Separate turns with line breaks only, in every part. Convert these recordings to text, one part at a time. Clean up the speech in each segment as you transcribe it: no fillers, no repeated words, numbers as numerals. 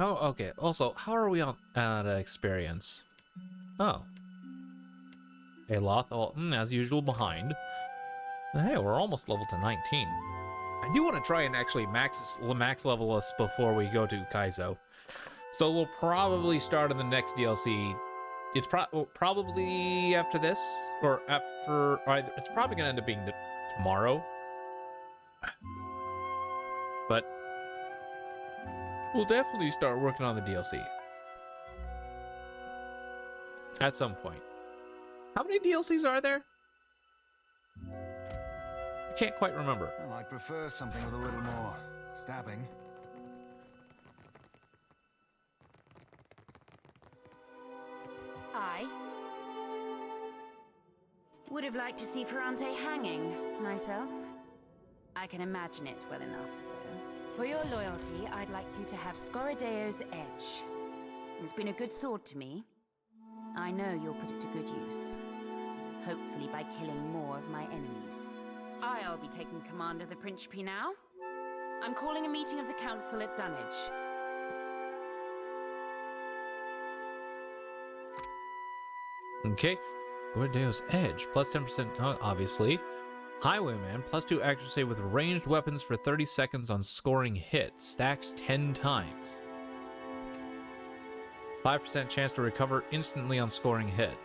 Oh, okay. Also, how are we on at experience? Oh. Aloth, as usual, behind. Hey, we're almost level to 19. I do want to try and actually max level us before we go to Kaizo. So we'll probably start in the next DLC. It's probably after this, or after, or it's probably going to end up being tomorrow. But we'll definitely start working on the DLC. At some point. How many DLCs are there? I can't quite remember.
Well, I prefer something with a little more stabbing.
I would have liked to see Ferrante hanging, myself. I can imagine it well enough, though. For your loyalty, I'd like you to have Scoradeo's Edge. It's been a good sword to me. I know you'll put it to good use. Hopefully by killing more of my enemies. I'll be taking command of the Principe now. I'm calling a meeting of the Council at Dunwich.
Okay. Gordeo's Edge, plus 10%, obviously. Highwayman, plus 2 accuracy with ranged weapons for 30 seconds on scoring hit. Stacks 10 times. 5% chance to recover instantly on scoring hit.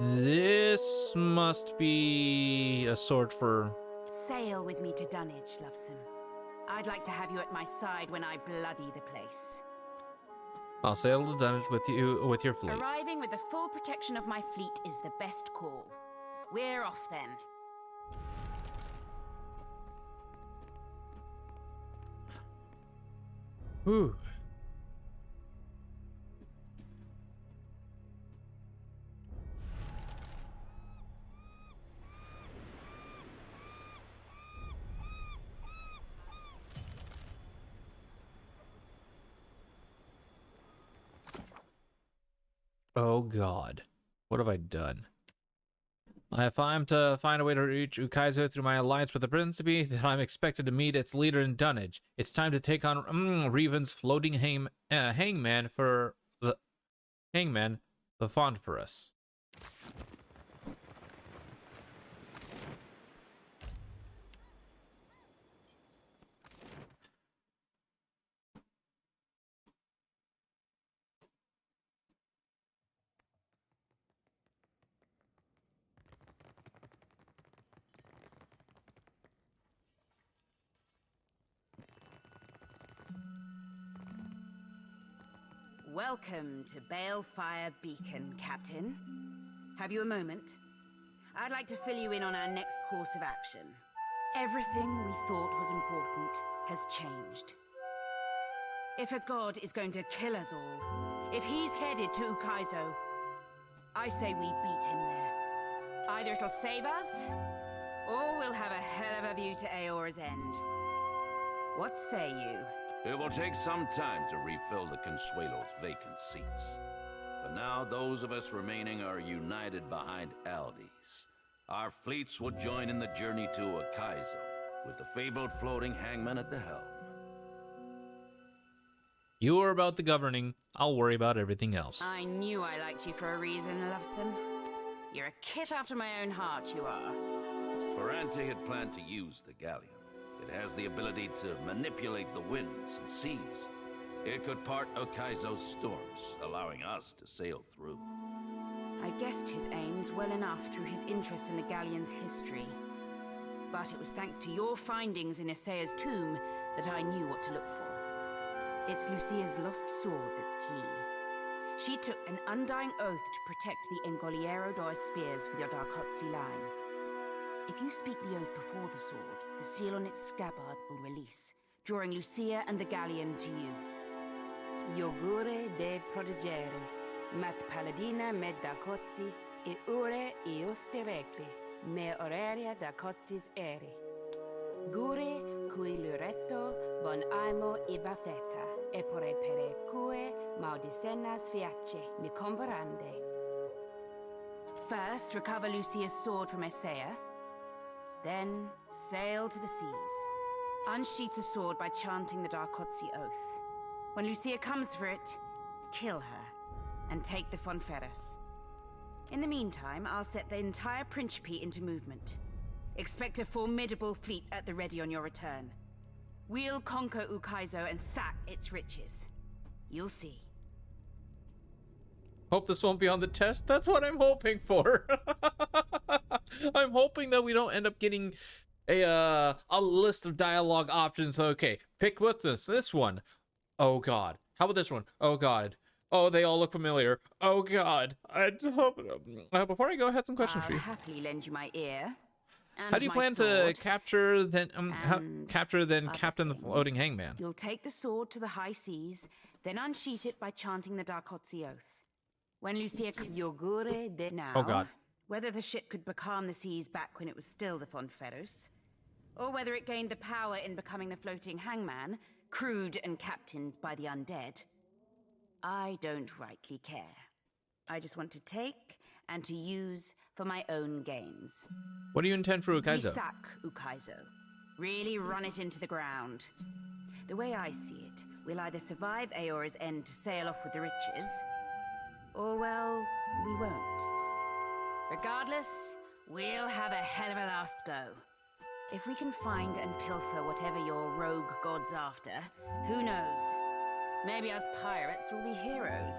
This must be a sword for...
Sail with me to Dunwich, Loveson. I'd like to have you at my side when I bloody the place.
I'll sail to Dunwich with you, with your fleet.
Arriving with the full protection of my fleet is the best call. We're off then.
Whew. Oh God, what have I done? If I'm to find a way to reach Ukaizo through my alliance with the Principe, then I'm expected to meet its leader in Dunwich. It's time to take on Reven's floating hangman for the hangman, the fond for us.
Welcome to Balefire Beacon, Captain. Have you a moment? I'd like to fill you in on our next course of action. Everything we thought was important has changed. If a god is going to kill us all, if he's headed to Ukaizo, I say we beat him there. Either it'll save us, or we'll have a hell of a view to Aora's end. What say you?
It will take some time to refill the Consuelo's vacant seats. For now, those of us remaining are united behind Aldi's. Our fleets will join in the journey to Ukaizo, with the fabled floating hangman at the helm.
You are about the governing. I'll worry about everything else.
I knew I liked you for a reason, Loveson. You're a kith after my own heart, you are.
Ferrante had planned to use the galleon. It has the ability to manipulate the winds and seas. It could part Ukaizo's storms, allowing us to sail through.
I guessed his aims well enough through his interest in the galleon's history. But it was thanks to your findings in Isaiah's tomb that I knew what to look for. It's Lucia's lost sword that's key. She took an undying oath to protect the Engoliero d'Or spears for the Darkotsi line. If you speak the oath before the sword, the seal on its scabbard will release, drawing Lucia and the galleon to you. Iogure de protegere, mat paladina med Darkotsi, e ure ioste regle, me aurelia Darkotsis ere. Gure cui luretto bon aimo ibafeta, e pore pere cue maudicena sfiace mi converande. First, recover Lucia's sword from Essaya. Then, sail to the seas. Unsheath the sword by chanting the Darkotsi oath. When Lucia comes for it, kill her, and take the Fonferros. In the meantime, I'll set the entire Principe into movement. Expect a formidable fleet at the ready on your return. We'll conquer Ukaizo and sack its riches. You'll see.
Hope this won't be on the test. That's what I'm hoping for. I'm hoping that we don't end up getting a list of dialogue options. Okay, pick with this one. Oh god. How about this one? Oh god. Oh, they all look familiar. Oh god. I hope. Before I go, I had some questions for
I'll
you.
happily lend you my ear.
How do you plan to capture then captain the floating hangman?
You'll take the sword to the high seas, then unsheath it by chanting the Darkotsi oath. When Lucia Yogure de now,
Oh god.
whether the ship could becalm the seas back when it was still the Fonferros, or whether it gained the power in becoming the floating hangman, crewed and captained by the undead, I don't rightly care. I just want to take and to use for my own gains.
What do you intend for
We
Ukaizo?
sack Ukaizo. Really run it into the ground. The way I see it, we'll either survive Aora's end to sail off with the riches, or, well, we won't. Regardless, we'll have a hell of a last go. If we can find and pilfer whatever your rogue god's after, who knows? Maybe us pirates will be heroes.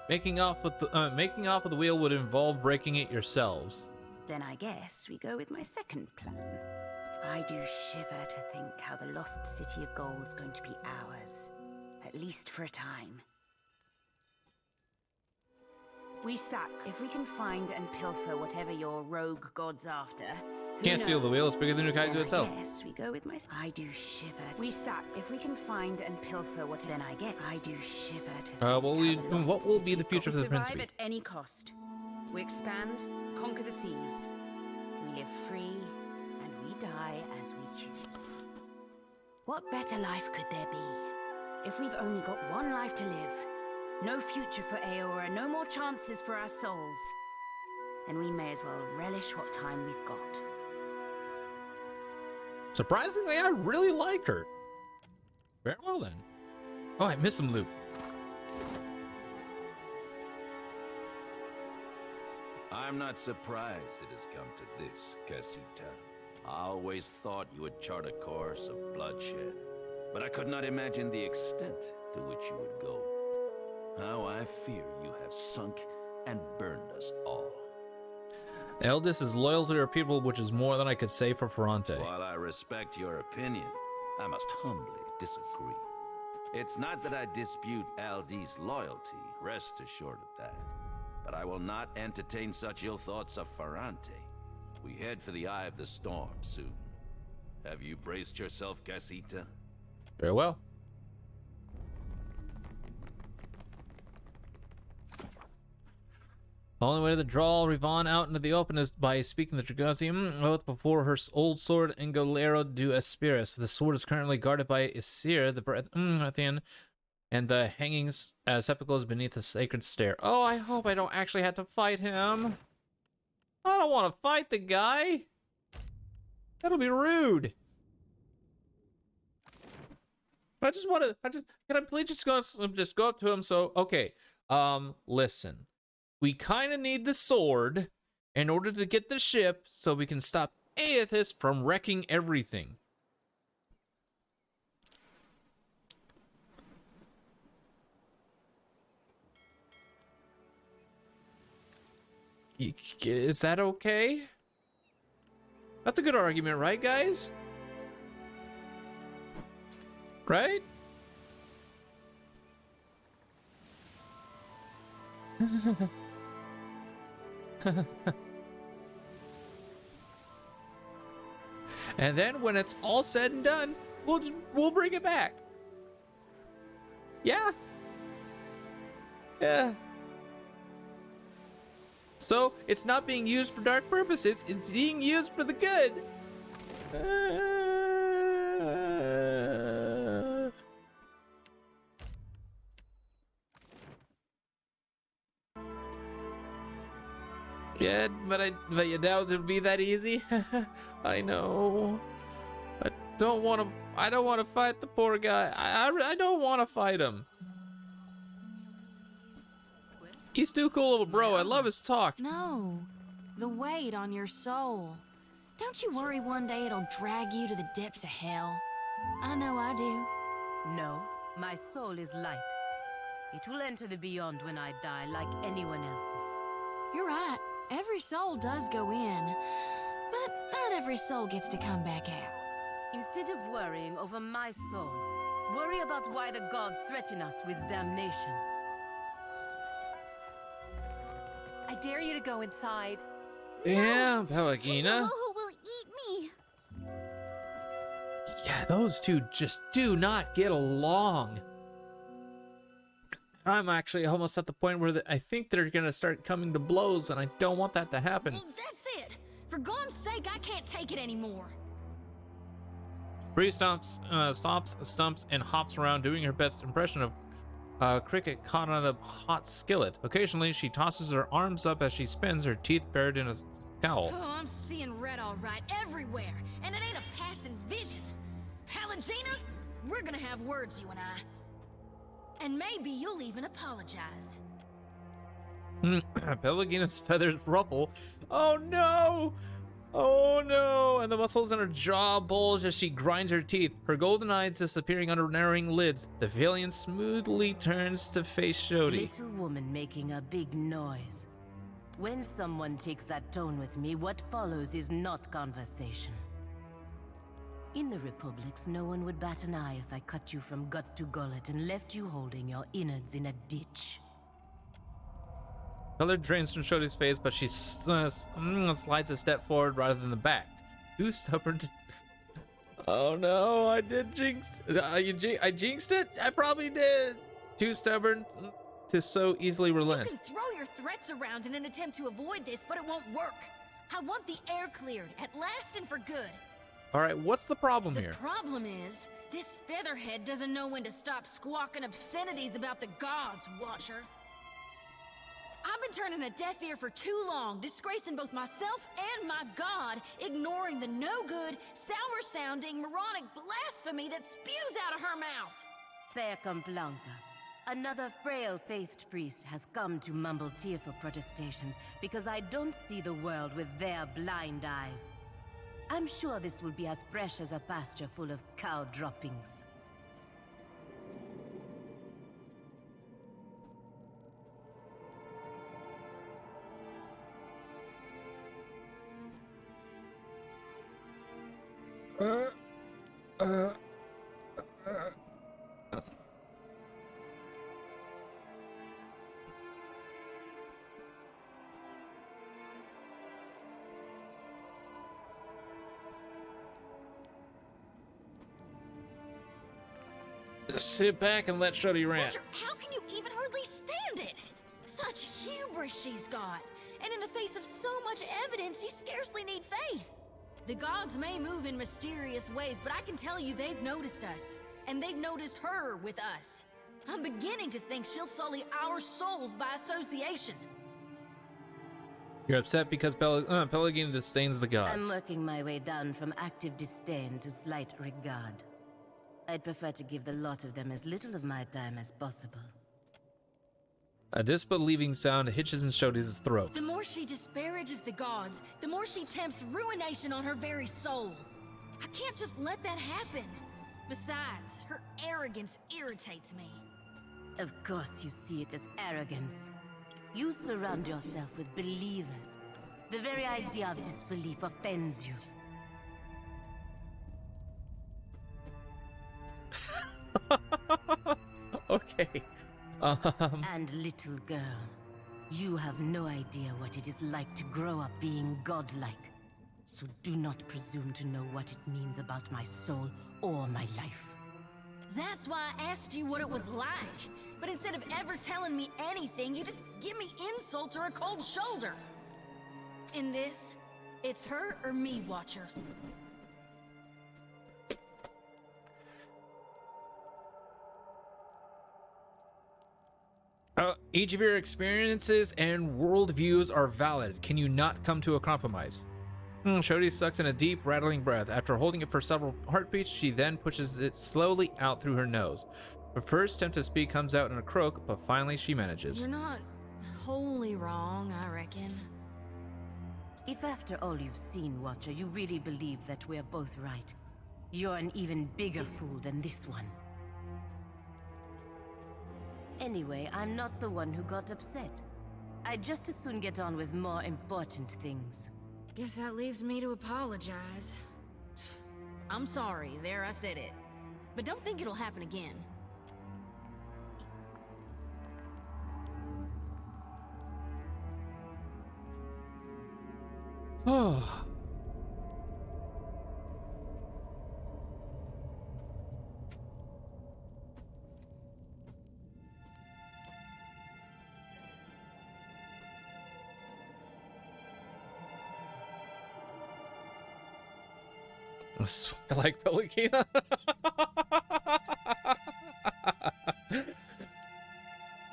Making off with the wheel would involve breaking it yourselves.
Then I guess we go with my second plan. I do shiver to think how the lost city of gold's going to be ours. At least for a time. We sack if we can find and pilfer whatever your rogue god's after. Who
Can't steal the
knows?
wheel, it's bigger than Ukaizo
Then
itself.
I guess we go with my. I do shiver. We sack if we can find and pilfer what. Then I get. I do shiver to think
Well,
how the lost
what will be
city
the
of
future
gold-
for the
We survive
Principe?
at any cost. We expand, conquer the seas. We live free, and we die as we choose. What better life could there be? If we've only got one life to live, no future for Aora, no more chances for our souls, then we may as well relish what time we've got.
Surprisingly, I really like her. Very well then. Oh, I missed some loot.
I'm not surprised it has come to this, Casita. I always thought you would chart a course of bloodshed, but I could not imagine the extent to which you would go. How I fear you have sunk and burned us all.
Eldis is loyal to her people, which is more than I could say for Ferrante.
While I respect your opinion, I must humbly disagree. It's not that I dispute Aldi's loyalty, rest assured of that. But I will not entertain such ill thoughts of Ferrante. We head for the eye of the storm soon. Have you braced yourself, Casita?
Very well. The only way to draw Rivan out into the open is by speaking the Dragosium oath before her old sword Ingolero du Espiris. The sword is currently guarded by Isir, the Brethian, and the hanging sepulchres beneath the sacred stair. Oh, I hope I don't actually have to fight him. I don't want to fight the guy. That'll be rude. I just want to. Can I please just go up to him? So, okay. Listen. We kind of need the sword in order to get the ship so we can stop Aethys from wrecking everything. Is that okay? That's a good argument, right, guys? Right? And then when it's all said and done, we'll bring it back. Yeah. Yeah. So it's not being used for dark purposes, it's being used for the good. Yeah, but you doubt it'd be that easy? I know. I don't want to fight the poor guy. I don't want to fight him. He's too cool, little bro. I love his talk.
No, the weight on your soul. Don't you worry one day it'll drag you to the depths of hell. I know I do.
No, my soul is light. It will enter the beyond when I die, like anyone else's.
You're right. Every soul does go in, but not every soul gets to come back out.
Instead of worrying over my soul, worry about why the gods threaten us with damnation.
I dare you to go inside.
Yeah, Pelagina.
Who will eat me?
Yeah, those two just do not get along. I'm actually almost at the point where I think they're gonna start coming to blows, and I don't want that to happen.
Well, that's it. For God's sake, I can't take it anymore.
Bree stops, stumps, and hops around, doing her best impression of cricket caught on a hot skillet. Occasionally, she tosses her arms up as she spins, her teeth buried in a scowl.
Oh, I'm seeing red all right everywhere, and it ain't a passing vision. Pelagina, we're gonna have words, you and I. And maybe you'll even apologize.
Pelagina's feathers ruffle. Oh no! Oh no! And the muscles in her jaw bulge as she grinds her teeth, her golden eyes disappearing under narrowing lids. The valiant smoothly turns to face Shodi.
Little woman making a big noise. When someone takes that tone with me, what follows is not conversation. In the Republics, no one would bat an eye if I cut you from gut to gullet and left you holding your innards in a ditch.
Color drains from Shodi's face, but she slides a step forward rather than the back. Too stubborn to... Oh no, I did jinx... I jinxed it? I probably did. Too stubborn to so easily relent.
You can throw your threats around in an attempt to avoid this, but it won't work. I want the air cleared, at last and for good.
Alright, what's the problem here?
The problem is, this featherhead doesn't know when to stop squawking obscenities about the gods, Watcher. I've been turning a deaf ear for too long, disgracing both myself and my god, ignoring the no-good, sour-sounding, moronic blasphemy that spews out of her mouth.
Fair Blanca. Another frail faithed priest has come to mumble tearful protestations because I don't see the world with their blind eyes. I'm sure this will be as fresh as a pasture full of cow droppings.
Just sit back and let Shodi rant.
Watcher, how can you even hardly stand it? Such hubris she's got. And in the face of so much evidence, you scarcely need faith. The gods may move in mysterious ways, but I can tell you they've noticed us. And they've noticed her with us. I'm beginning to think she'll sully our souls by association.
You're upset because Pelagina disdains the gods.
I'm working my way down from active disdain to slight regard. I'd prefer to give the lot of them as little of my time as possible.
A disbelieving sound hitches in Shodi's throat.
The more she disparages the gods, the more she tempts ruination on her very soul. I can't just let that happen. Besides, her arrogance irritates me.
Of course you see it as arrogance. You surround yourself with believers. The very idea of disbelief offends you.
Okay.
And little girl, you have no idea what it is like to grow up being godlike. So do not presume to know what it means about my soul or my life.
That's why I asked you what it was like. But instead of ever telling me anything, you just give me insults or a cold shoulder. In this, it's her or me, Watcher.
Each of your experiences and worldviews are valid. Can you not come to a compromise? Shodi sucks in a deep, rattling breath. After holding it for several heartbeats, she then pushes it slowly out through her nose. Her first attempt to speak comes out in a croak, but finally she manages.
You're not wholly wrong, I reckon.
If after all you've seen, Watcher, you really believe that we're both right, you're an even bigger fool than this one. Anyway, I'm not the one who got upset. I'd just as soon get on with more important things.
Guess that leaves me to apologize. I'm sorry, there I said it. But don't think it'll happen again.
Oh. I like Pelikina.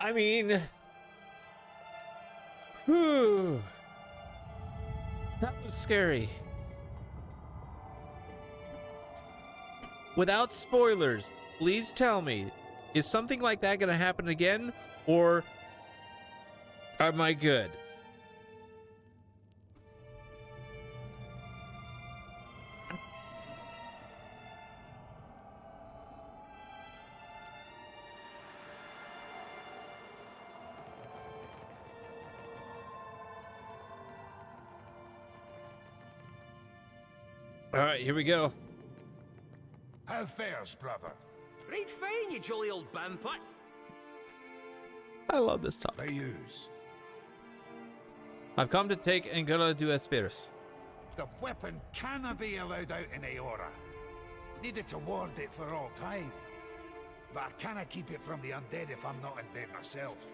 I mean, whew. That was scary. Without spoilers, please tell me, is something like that gonna happen again, or am I good? All right, here we go.
How fares, brother?
Right fine, you jolly old bandput.
I love this talk.
They use.
I've come to take Angola do Esperis.
The weapon cannot be allowed out in Aora. Needed to ward it for all time. But I cannot keep it from the undead if I'm not undead myself.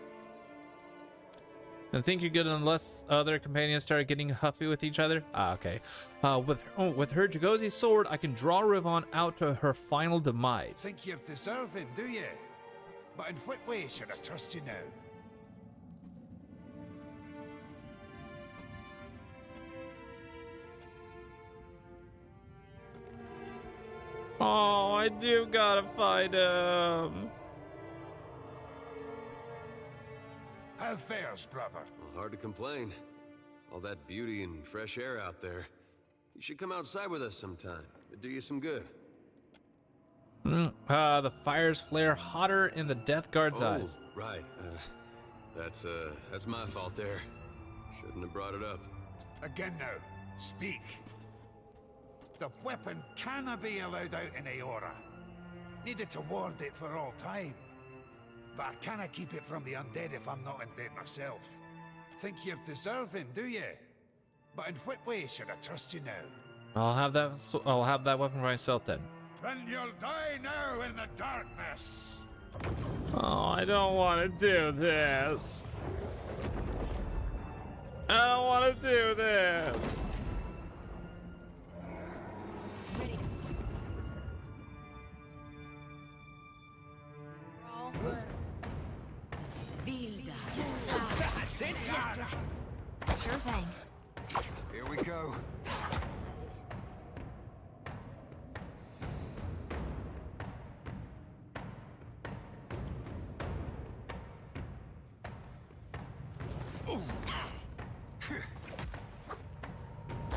I think you're good unless other companions start getting huffy with each other. Ah, okay. With her Jagozi's sword, I can draw Rivon out to her final demise.
Think you're deserving, do you? But in what way should I trust you now?
Oh, I do gotta fight him.
How fares, brother?
Well, hard to complain. All that beauty and fresh air out there. You should come outside with us sometime. It'd do you some good.
The fires flare hotter in the Death Guard's eyes.
Right. That's my fault there. Shouldn't have brought it up.
Again now, speak. The weapon cannot be allowed out in Aora. Needed to ward it for all time. But I cannot keep it from the undead if I'm not undead myself. Think you're deserving, do you? But in what way should I trust you now?
I'll have that weapon for myself then.
Then you'll die now in the darkness.
Oh, I don't want to do this. I don't want to do this.
That's it. Sure thing.
Here we go.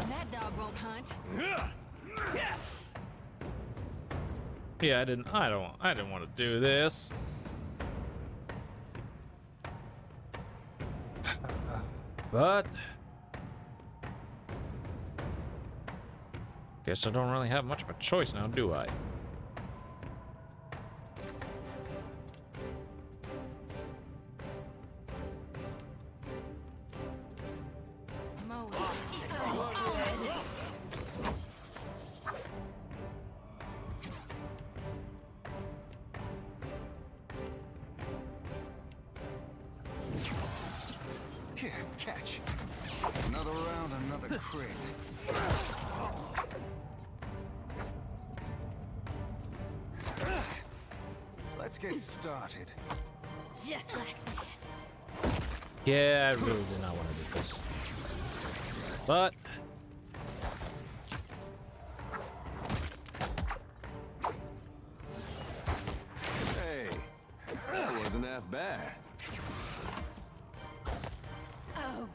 That dog won't hunt.
Yeah, I didn't want to do this. But guess I don't really have much of a choice now, do I?
Here, catch. Another round, another crit. Let's get started.
Just like that.
Yeah, I really did not want to do this. But
Hey, that wasn't half bad.
Oh,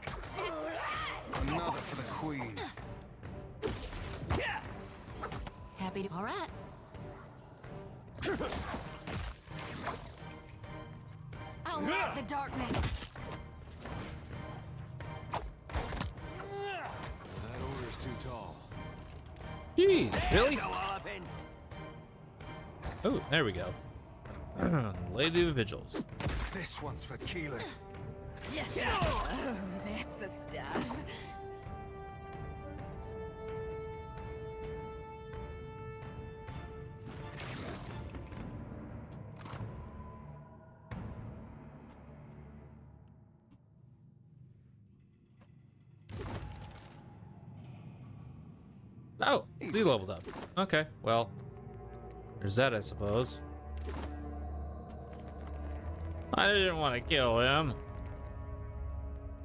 Another for the queen.
happy to. All right. I'll light the darkness.
That order's too tall.
jeez, really? Oh, there we go. Lady of Vigils.
This one's for Keelan.
Just oh, that's the stuff.
Oh, he leveled up. Okay, well, there's that, I suppose. I didn't want to kill him.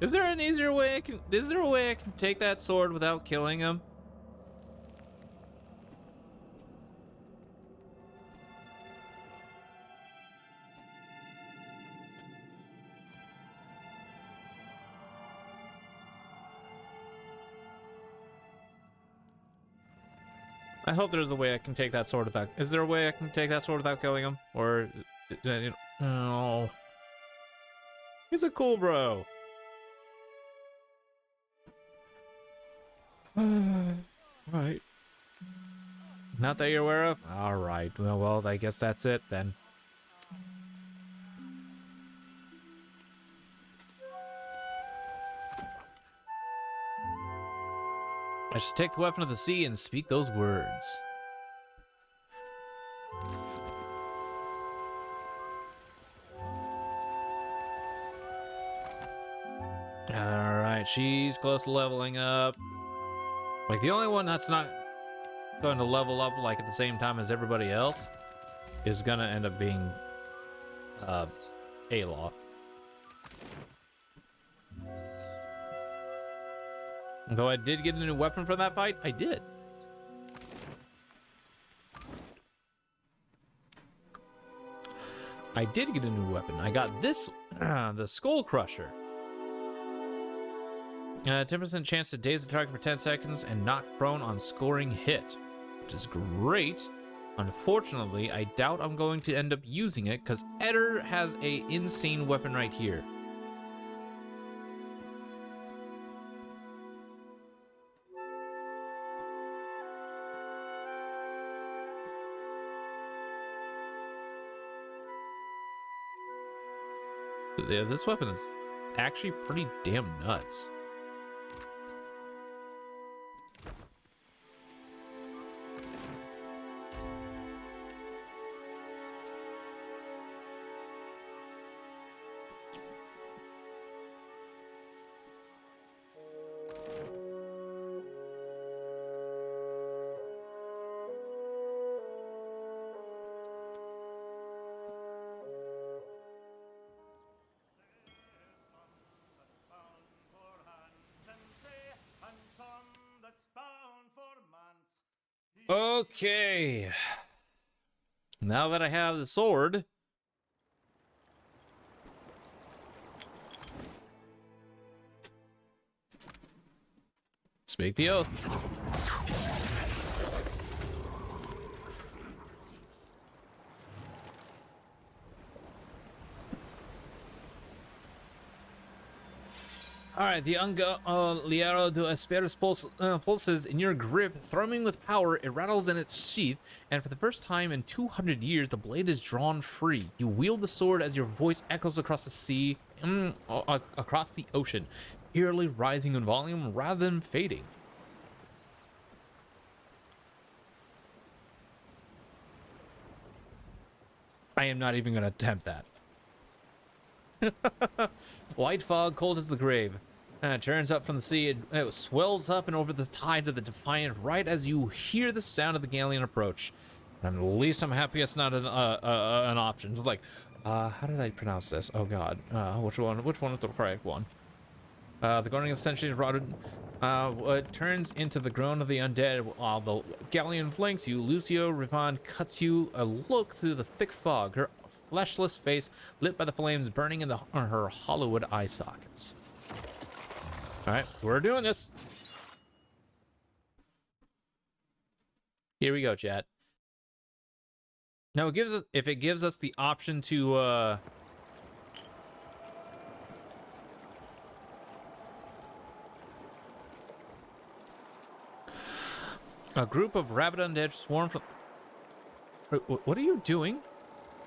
Is there an easier way I can? Is there a way I can take that sword without killing him? I hope there's a way I can take that sword without. Is there a way I can take that sword without killing him? Or, oh, he's a cool bro. Right. Not that you're aware of? All right. Well, I guess that's it then. I should take the weapon of the sea and speak those words. Alright, she's close to leveling up. Like, the only one that's not going to level up, like, at the same time as everybody else is gonna end up being, Aloth. Though I did get a new weapon from that fight, I did. I did get a new weapon. I got this, the Skull Crusher. 10% chance to daze the target for 10 seconds and knock prone on scoring hit, which is great. Unfortunately, I doubt I'm going to end up using it because Eder has a insane weapon right here. Yeah, this weapon is actually pretty damn nuts. Okay. Now that I have the sword, speak the oath. Alright, the Liero de Asperis pulses in your grip, thrumming with power. It rattles in its sheath, and for the first time in 200 years, the blade is drawn free. You wield the sword as your voice echoes across the sea, across the ocean, eerily rising in volume rather than fading. I am not even going to attempt that. White fog, cold as the grave. It turns up from the sea. It swells up and over the tides of the Defiant right as you hear the sound of the galleon approach. At least I'm happy it's not an option. It's like, How did I pronounce this? Oh god. Which one is the correct one? The groaning of the centuries rotted. It turns into the groan of the undead while the galleon flanks you. Lucio Rivon cuts you a look through the thick fog, her fleshless face lit by the flames burning in her hollowed eye sockets. Alright, we're doing this. Here we go, chat. Now it gives us, if it gives us the option to a group of rabid undead swarm from. What are you doing?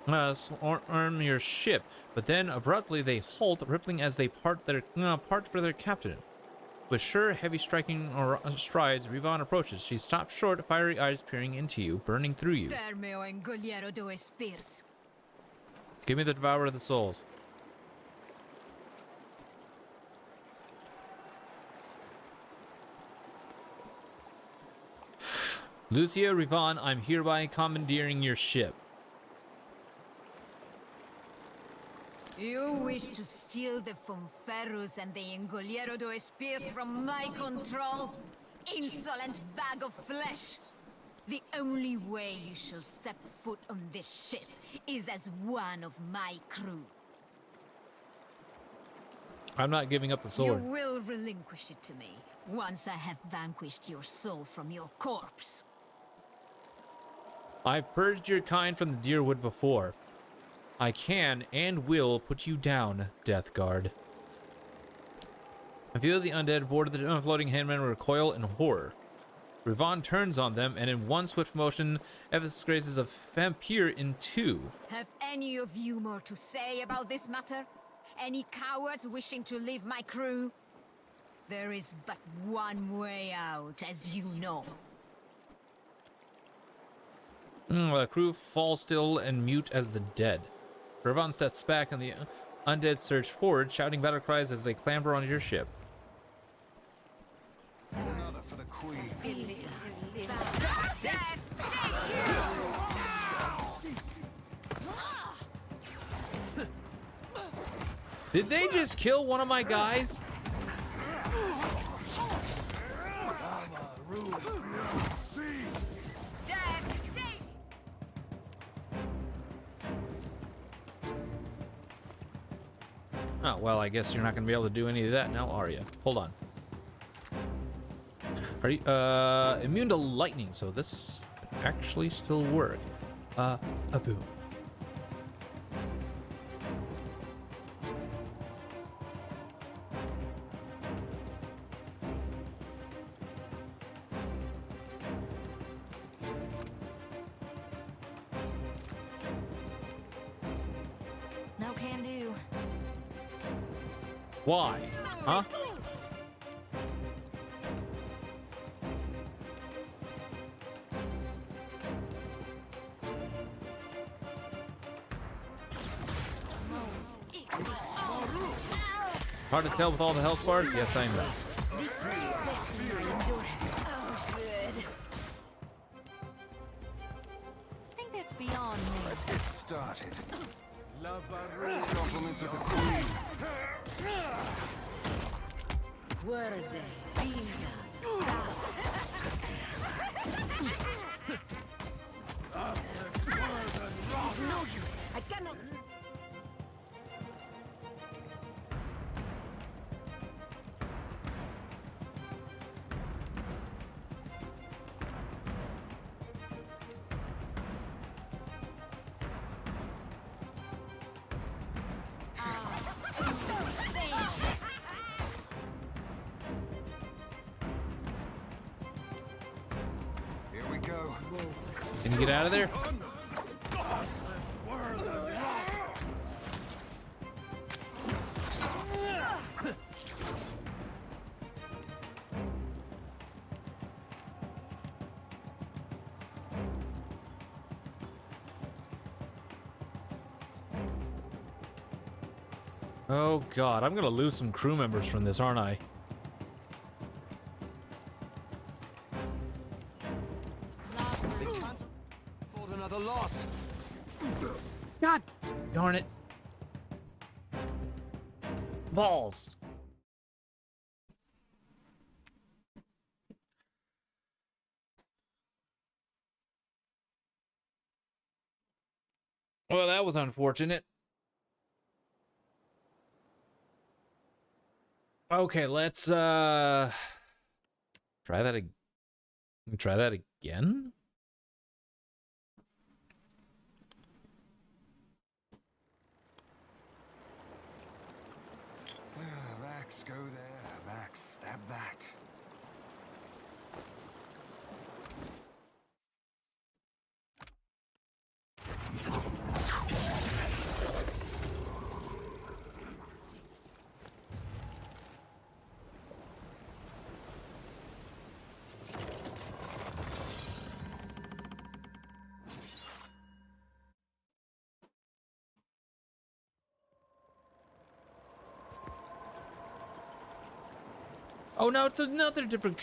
Swarm your ship, but then abruptly they halt, rippling as they part for their captain. With sure, heavy striking strides, Rivon approaches. She stops short, fiery eyes peering into you, burning through you. Give me the Devourer of the Souls. Lucia Rivon, I'm hereby commandeering your ship.
You wish to steal the Fonferus and the Ingoliero do Espirs from my control? Insolent bag of flesh! The only way you shall step foot on this ship is as one of my crew.
I'm not giving up the sword.
You will relinquish it to me once I have vanquished your soul from your corpse.
I've purged your kind from the Deerwood before. I can and will put you down, Death Guard. A few of the undead aboard the floating handmen recoil in horror. Rivon turns on them, and in one swift motion, eviscerates a vampire in two.
Have any of you more to say about this matter? Any cowards wishing to leave my crew? There is but one way out, as you know.
The crew fall still and mute as the dead. Rivon steps back and the undead surge forward, shouting battle cries as they clamber onto your ship.
Another for the queen.
Did they just kill one of my guys? Oh, well, I guess you're not going to be able to do any of that now, are you? Hold on. Are you, immune to lightning, so this could actually still work. A boom.
No can do.
Why? Huh? Hard to tell with all the health bars? Yes, I know.
I think that's beyond me.
Let's get started. Compliments of the queen.
Were they? No use. I cannot.
Here we go.
Can you get out of there? Oh god, I'm gonna lose some crew members from this, aren't I?
Fought another loss.
God Darn it. Balls. Well, that was unfortunate. Okay, let's try that again.
Vax, go there. Vax, stab that.
Oh no, it's another different